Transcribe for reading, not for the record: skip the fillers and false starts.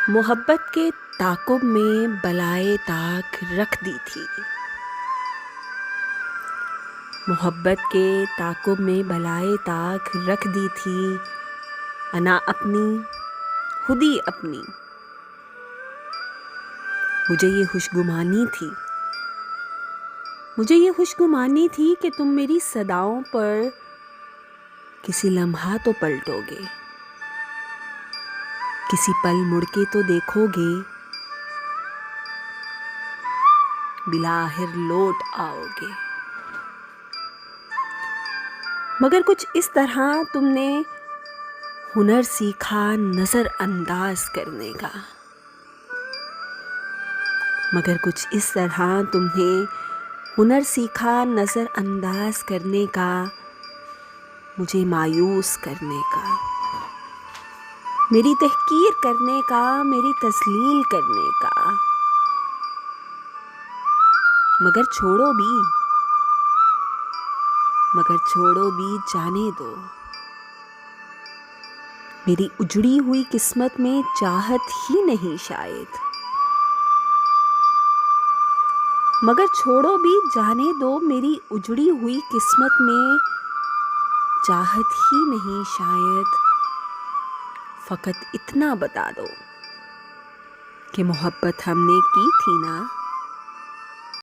محبت کے تعاقب میں بلائے طاق رکھ دی تھی، محبت کے تعاقب میں بلائے طاق رکھ دی تھی، انا اپنی خودی اپنی، مجھے یہ خوشگمانی تھی، مجھے یہ خوشگمانی تھی کہ تم میری صداؤں پر کسی لمحہ تو پلٹو گے، کسی پل مڑ کے تو دیکھو گے، بلاخر لوٹ آؤ گے۔ مگر کچھ اس طرح تم نے ہنر سیکھا نظر انداز کرنے کا، مگر کچھ اس طرح تم نے ہنر سیکھا نظر انداز کرنے کا، مجھے مایوس کرنے کا، میری تحقیر کرنے کا، میری تذلیل کرنے کا، مگر چھوڑو بھی جانے دو، میری اجڑی ہوئی قسمت میں چاہت ہی نہیں شاید، مگر چھوڑو بھی جانے دو، میری اجڑی ہوئی قسمت میں چاہت ہی نہیں شاید، فقط اتنا بتا دو کہ محبت ہم نے کی تھی نا۔